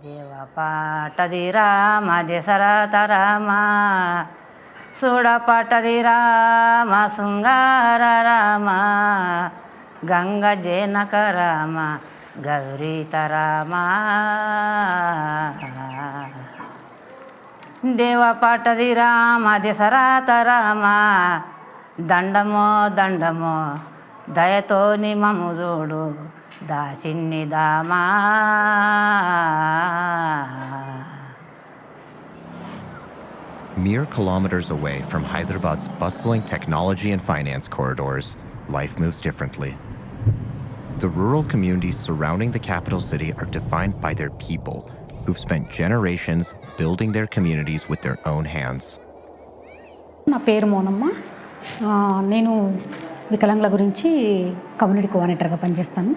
దేవ పాటది రామ దశరథ రామ సుడపటది రామ శృంగార రామ గంగ జనక రామ గౌరీత రామ దేవ పాటది రామ దశరథ రామ దండమో దండమో దయతోని మము చూడు దాసిన్ని దామా. Mere kilometers away from Hyderabad's bustling technology and finance corridors, life moves differently. The rural communities surrounding the capital city are defined by their people, who've spent generations building their communities with their own hands. నా పేరు మోనమ్మ. నేను వికలాంగుల గురించి community కోఆర్డినేటర్గా పనిచేస్తాను.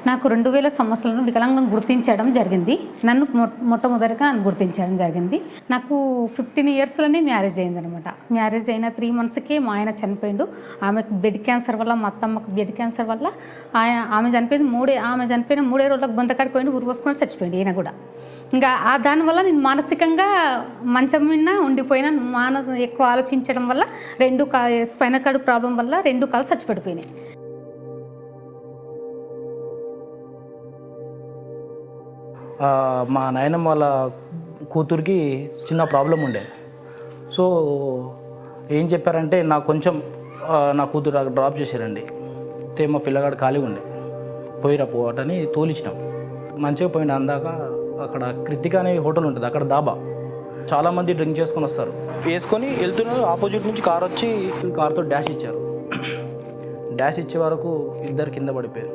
నాకు 2000 సంవత్సరంలో వికలాంగులను గుర్తించడం జరిగింది. నన్ను మొట్టమొదటిగా గుర్తించడం జరిగింది. నాకు 15 ఇయర్స్లోనే మ్యారేజ్ అయిందనమాట. మ్యారేజ్ అయిన 3 మంత్స్కే మా ఆయన చనిపోయిండు. ఆమెకు బ్లడ్ క్యాన్సర్ వల్ల, మా అత్తమ్మకు బ్లడ్ క్యాన్సర్ వల్ల ఆమె చనిపోయిన 3 రోజులకు గొంతకాడికి పోయిండు, ఊరు పోసుకొని చచ్చిపోయింది ఈయన కూడా. ఇంకా దానివల్ల నేను మానసికంగా మంచం మీద ఉండిపోయినా, ఎక్కువ ఆలోచించడం వల్ల స్పైనల్ కార్డ్ ప్రాబ్లం వల్ల 2 కాళ్ళు చచ్చిపడిపోయినాయి. మా నాయనమ్మ వాళ్ళ కూతురికి చిన్న ప్రాబ్లం ఉండే. సో ఏం చెప్పారంటే నాకు కొంచెం నా కూతురు అక్కడ డ్రాప్ చేశారండి. అయితే మా పిల్లగాడు ఖాళీగా ఉండే, పోయిరా పోవటని తోలిచ్చినాం. మంచిగా పోయిన అందాక అక్కడ కృతిక అనే హోటల్ ఉంటుంది, అక్కడ దాబా. చాలామంది డ్రింక్ చేసుకొని వస్తారు, వేసుకొని వెళ్తున్నారు. ఆపోజిట్ నుంచి కార్ వచ్చి కార్తో డాష్ ఇచ్చారు. డాష్ ఇచ్చే వరకు 2 కింద పడిపోయారు.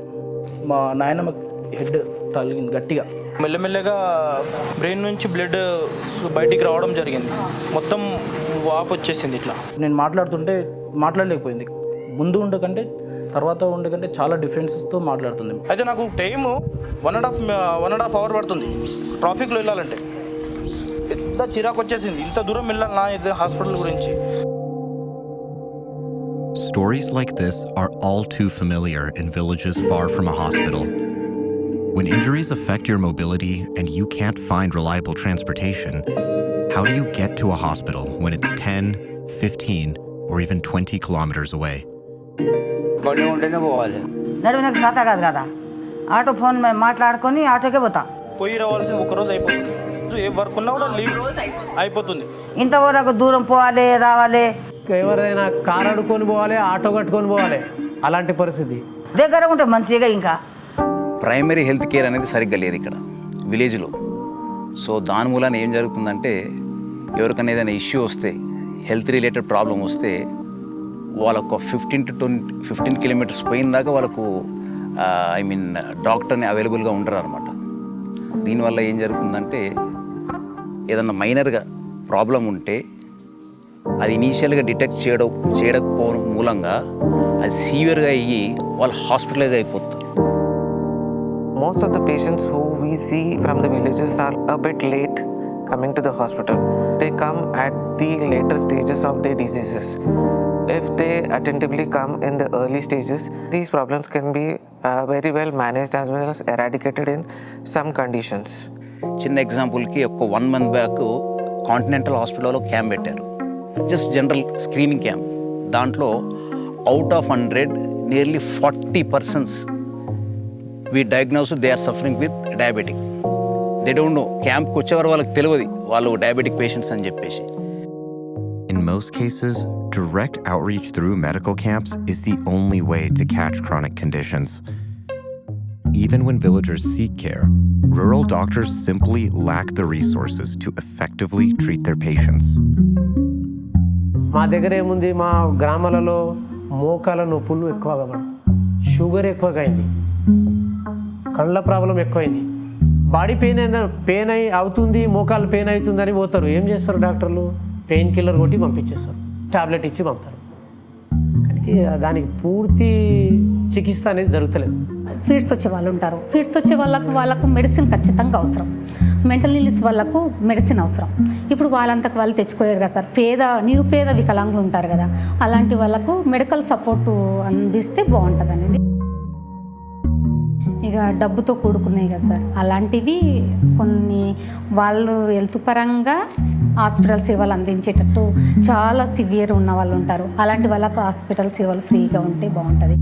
మా నాయనమ్మ హెడ్ తగిలింది గట్టిగా. మెల్లమెల్లగా బ్రెయిన్ నుంచి బ్లడ్ బయటికి రావడం జరిగింది. మొత్తం వాపు వచ్చేసింది ఇట్లా. నేను మాట్లాడుతుంటే మాట్లాడలేకపోయింది. ముందు ఉండకంటే తర్వాత ఉండకంటే చాలా డిఫరెన్సెస్తో మాట్లాడుతుంది. అయితే నాకు టైము 1.5 అవర్ పడుతుంది ట్రాఫిక్లో వెళ్ళాలంటే. పెద్ద చిరాకు వచ్చేసింది, ఇంత దూరం వెళ్ళాలి నా ఇది హాస్పిటల్ గురించి. Stories like this are all too familiar in villages far from a hospital. When injuries affect your mobility and you can't find reliable transportation, how do you get to a hospital when it's 10, 15, or even 20 kilometers away? నడువు నాకు సాత కాదు కదా, auto phone మాట్లాడుకొని ఆటోకే పోతా. పోయి రావాల్సింది ఒకరోజు అయిపోతుంది. ఏ వర్క్ ఉన్నా కూడా లీవ్ అయిపోతుంది. ఇంతవరకు దూరం పోవాలి రావాలి. ఎవరైనా కారు అడుకొని పోవాలి, ఆటో కట్టుకొని పోవాలి, అలాంటి పరిస్థితి. దగ్గర ఉంటే మంచిగా. ఇంకా ప్రైమరీ హెల్త్ కేర్ అనేది సరిగ్గా లేదు ఇక్కడ విలేజ్లో. సో దాని మూలాన ఏం జరుగుతుందంటే, ఎవరికైనా ఏదైనా ఇష్యూ వస్తే, హెల్త్ రిలేటెడ్ ప్రాబ్లం వస్తే, వాళ్ళకు 15 కిలోమీటర్స్ పోయిన దాకా వాళ్ళకు డాక్టర్ని అవైలబుల్గా ఉండరు అనమాట. దీనివల్ల ఏం జరుగుతుందంటే, ఏదన్నా మైనర్గా ప్రాబ్లం ఉంటే అది ఇనీషియల్గా డిటెక్ట్ చేయకపోవడం మూలంగా అది సీవియర్గా అయ్యి వాళ్ళు హాస్పిటలైజ్ అయిపోతారు. Most of the patients who we see from the villages are a bit late coming to the hospital. They come at the later stages of their diseases. If they attentively come in the early stages, these problems can be very well managed as well as eradicated in some conditions. చిన్న ఎగ్జాంపుల్కి ఒక 1 month back continental హాస్పిటల్లో camp పెట్టారు, just general screening camp. దాంట్లో out of 100 nearly 40% we diagnose they are suffering with diabetic. They don't know. క్యాంప్కి వచ్చేవారు వాళ్ళకి తెలియదు వాళ్ళు డయాబెటిక్ పేషెంట్స్ అని చెప్పేసి. In most cases, direct outreach through medical camps is the only way to catch chronic conditions. Even when villagers seek care, rural doctors simply lack the resources to effectively treat their patients. మా దగ్గర ఏముంది, మా గ్రామాలలో మోకాల నొప్పులు ఎక్కువగా పడు, sugar ఎక్కువగా అయింది, కళ్ళ ప్రాబ్లం ఎక్కువైంది, బాడీ పెయిన్ అవుతుంది, మోకాలు పెయిన్ అవుతుందని పోతారు. ఏం చేస్తారు డాక్టర్లు? పెయిన్ కిల్లర్ కొట్టి పంపించేస్తారు, టాబ్లెట్ ఇచ్చి పంపుతారు. కానీ దానికి పూర్తి చికిత్స అనేది జరుగుతలేదు. ఫీడ్స్ వచ్చే వాళ్ళు ఉంటారు. ఫీడ్స్ వచ్చే వాళ్ళకు మెడిసిన్ ఖచ్చితంగా అవసరం. మెంటల్ ఇల్నెస్ వాళ్ళకు మెడిసిన్ అవసరం. ఇప్పుడు వాళ్ళంతకు వాళ్ళు తెచ్చుకోలేరు కదా సార్. నిరుపేద వికలాంగులు ఉంటారు కదా, అలాంటి వాళ్ళకు మెడికల్ సపోర్టు అందిస్తే బాగుంటుందండి. ఇక డబ్బుతో కూడుకున్నాయి కదా సార్, అలాంటివి కొన్ని వాళ్ళు హెల్త్ పరంగా హాస్పిటల్ సేవలు అందించేటట్టు చాలా సివియర్ ఉన్న వాళ్ళు ఉంటారు, అలాంటి వాళ్ళకు హాస్పిటల్ సేవలు ఫ్రీగా ఉంటే బాగుంటుంది.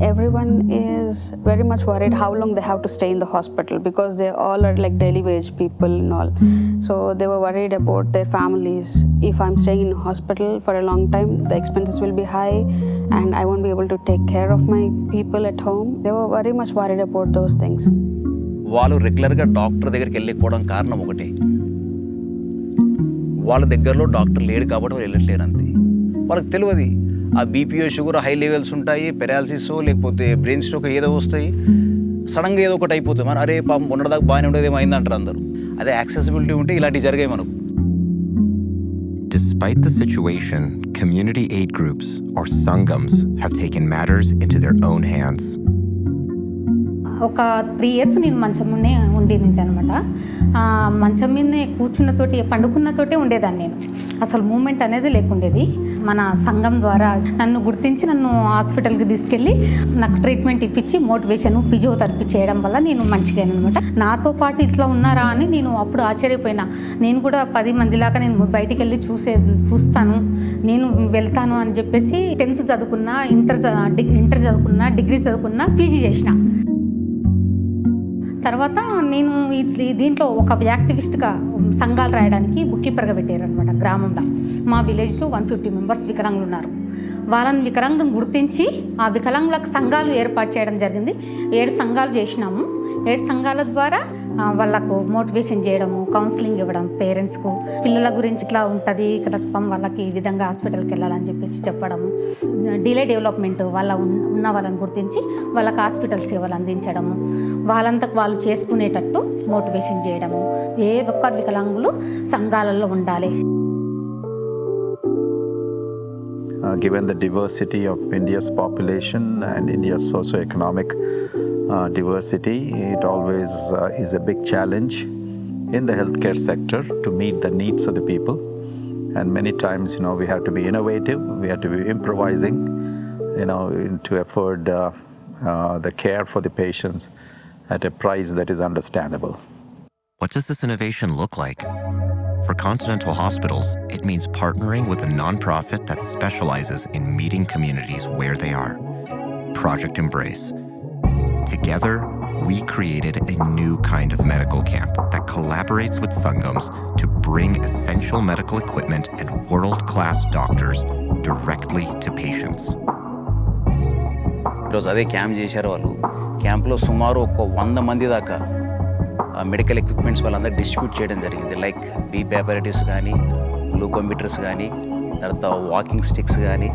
Everyone is very much worried how long they have to stay in the hospital because they all are like daily wage people and all. So they were worried about their families. If I'm staying in hospital for a long time, the expenses will be high and I won't be able to take care of my people at home. They were very much worried about those things. వాళ్ళు రెగ్యులర్గా doctor దగ్గరికి వెళ్ళకపోవడం కారణం ఒకటే, వాళ్ళ దగ్గరలో doctor లేడు కాబట్టి వాళ్ళు వెళ్ళట్లేరు అంతే. వాళ్ళకి తెలియదు ఆ బీపీఓ షుగర్ హై లెవెల్స్ ఉంటాయి, పెరాలసిస్ లేకపోతే బ్రెయిన్ స్ట్రోక్ ఏదో వస్తాయి, సడన్గా ఏదో ఒకటి అయిపోతుంది. మరి అరే పాపం ఉన్నదాకా బాగానే ఉండేది ఏమైందంటారు అందరూ. అదే యాక్సెసిబిలిటీ ఉంటే ఇలాంటివి జరిగాయి మనకు. Despite the situation, community aid groups, or Sangams, have taken matters into their own hands. ఒక 3 years నేను మంచం మీదనే ఉండేది అనమాట. మంచం మీదనే కూర్చున్నతోటి పండుకున్నతోటే ఉండేదాన్ని, నేను అసలు మూమెంట్ అనేది లేకుండేది. మన సంఘం ద్వారా నన్ను గుర్తించి నన్ను హాస్పిటల్కి తీసుకెళ్ళి నాకు ట్రీట్మెంట్ ఇప్పించి మోటివేషన్ ఫిజియోథెరపీ చేయడం వల్ల నేను మంచిగా అనమాట. నాతో పాటు ఇట్లా ఉన్నారా అని నేను అప్పుడు ఆశ్చర్యపోయినా. నేను కూడా 10 మందిలాగా నేను బయటికి వెళ్ళి చూస్తాను, నేను వెళ్తాను అని చెప్పేసి 10th చదువుకున్నా, ఇంటర్ చదువుకున్నా, డిగ్రీ చదువుకున్నా, పీజీ చేసిన. తర్వాత నేను దీంట్లో ఒక యాక్టివిస్ట్గా సంఘాలు రాయడానికి బుక్ కీపర్గా పెట్టారనమాట. గ్రామంలో మా విలేజ్లో 150 మెంబర్స్ వికలాంగులు ఉన్నారు. వాళ్ళని వికలాంగులను గుర్తించి ఆ వికలాంగులకు సంఘాలు ఏర్పాటు చేయడం జరిగింది. 7 సంఘాలు చేసినాము. 7 సంఘాల ద్వారా వాళ్ళకు మోటివేషన్ చేయడము, కౌన్సిలింగ్ ఇవ్వడం, పేరెంట్స్కు పిల్లల గురించి ఇట్లా ఉంటుంది కథత్వం, వాళ్ళకి ఈ విధంగా హాస్పిటల్కి వెళ్ళాలని చెప్పేసి చెప్పడము, డిలే డెవలప్మెంట్ ఉన్న వాళ్ళని గుర్తించి వాళ్ళకి హాస్పిటల్ సేవలు అందించడము, వాళ్ళంతకు వాళ్ళు చేసుకునేటట్టు మోటివేషన్ చేయడము. ఏ ఒక్క వికలాంగులు సంఘాలలో ఉండాలి. Given the diversity of India's population and India's socio-economic diversity, it always is a big challenge in the healthcare sector to meet the needs of the people. And many times, we have to be innovative, we have to be improvising, to afford the care for the patients at a price that is understandable. What does this innovation look like? For Continental Hospitals, it means partnering with a nonprofit that specializes in meeting communities where they are. Project Embrace. Together, we created a new kind of medical camp that collaborates with Sangams to bring essential medical equipment and world-class doctors directly to patients. ఈరోజు అదే camp చేశారు వాళ్ళు. క్యాంప్లో సుమారు ఒక 100 మంది దాకా medical equipments వాళ్ళందరూ డిస్ట్రిబ్యూట్ చేయడం జరిగింది. లైక్ బీపీ అపారటిస్ కానీ, గ్లూకోమీటర్స్ కానీ, తర్వాత వాకింగ్ స్టిక్స్ కానీ,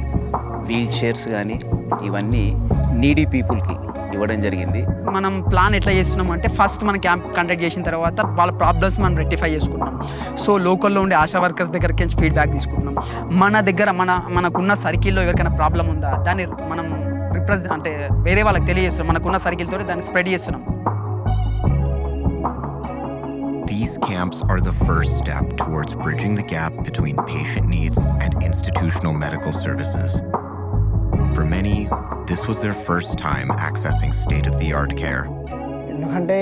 వీల్ చైర్స్ కానీ, ఇవన్నీ నీడీ పీపుల్కి ఇవ్వడం జరిగింది. మనం ప్లాన్ ఎట్లా చేస్తున్నాం అంటే, ఫస్ట్ మన క్యాంప్ కండక్ట్ చేసిన తర్వాత వాళ్ళ ప్రాబ్లమ్స్ మనం రెక్టిఫై చేసుకుంటాం. సో లోకల్లో ఉండే ఆశా వర్కర్స్ దగ్గరికి నుంచి ఫీడ్బ్యాక్ తీసుకుంటున్నాం. మన దగ్గర మనకున్న సర్కిల్లో ఎవరికైనా ప్రాబ్లం ఉందా దాన్ని మనం అంటే వేరే వాళ్ళకి తెలియజేస్తున్నాం. మనకున్న సర్కిల్తో దాన్ని స్ప్రెడ్ చేస్తున్నాం. These camps are the first step towards bridging the gap between patient needs and institutional medical services. For many, this was their first time accessing state-of-the-art care. ఎందుకంటే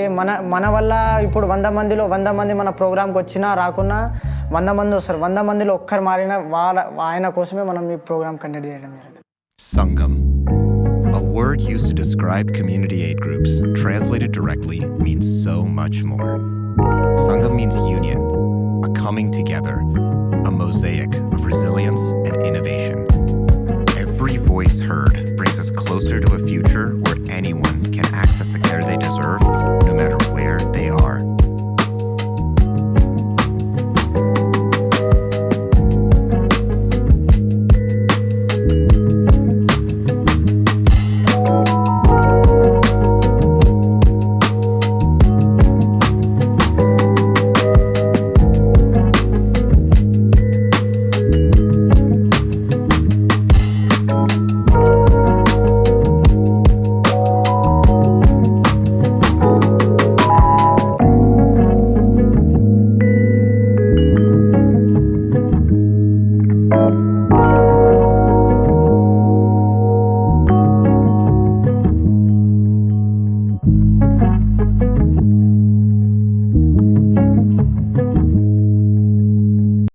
మన వల్ల ఇప్పుడు 100 మందిలో 100 మంది మన ప్రోగ్రామ్కి వచ్చినా రాకున్నా 100 మంది వస్తారు. 100 మందిలో ఒక్కరు మారిన ఆయన కోసమే మనం ఈ ప్రోగ్రామ్ కండక్ట్ చేయడం జరుగుతుంది. Sangam. A word used to describe community aid groups, translated directly, means so much more. Sangam means union, a coming together, a mosaic of resilience and innovation. Every voice heard brings us closer to a future where anyone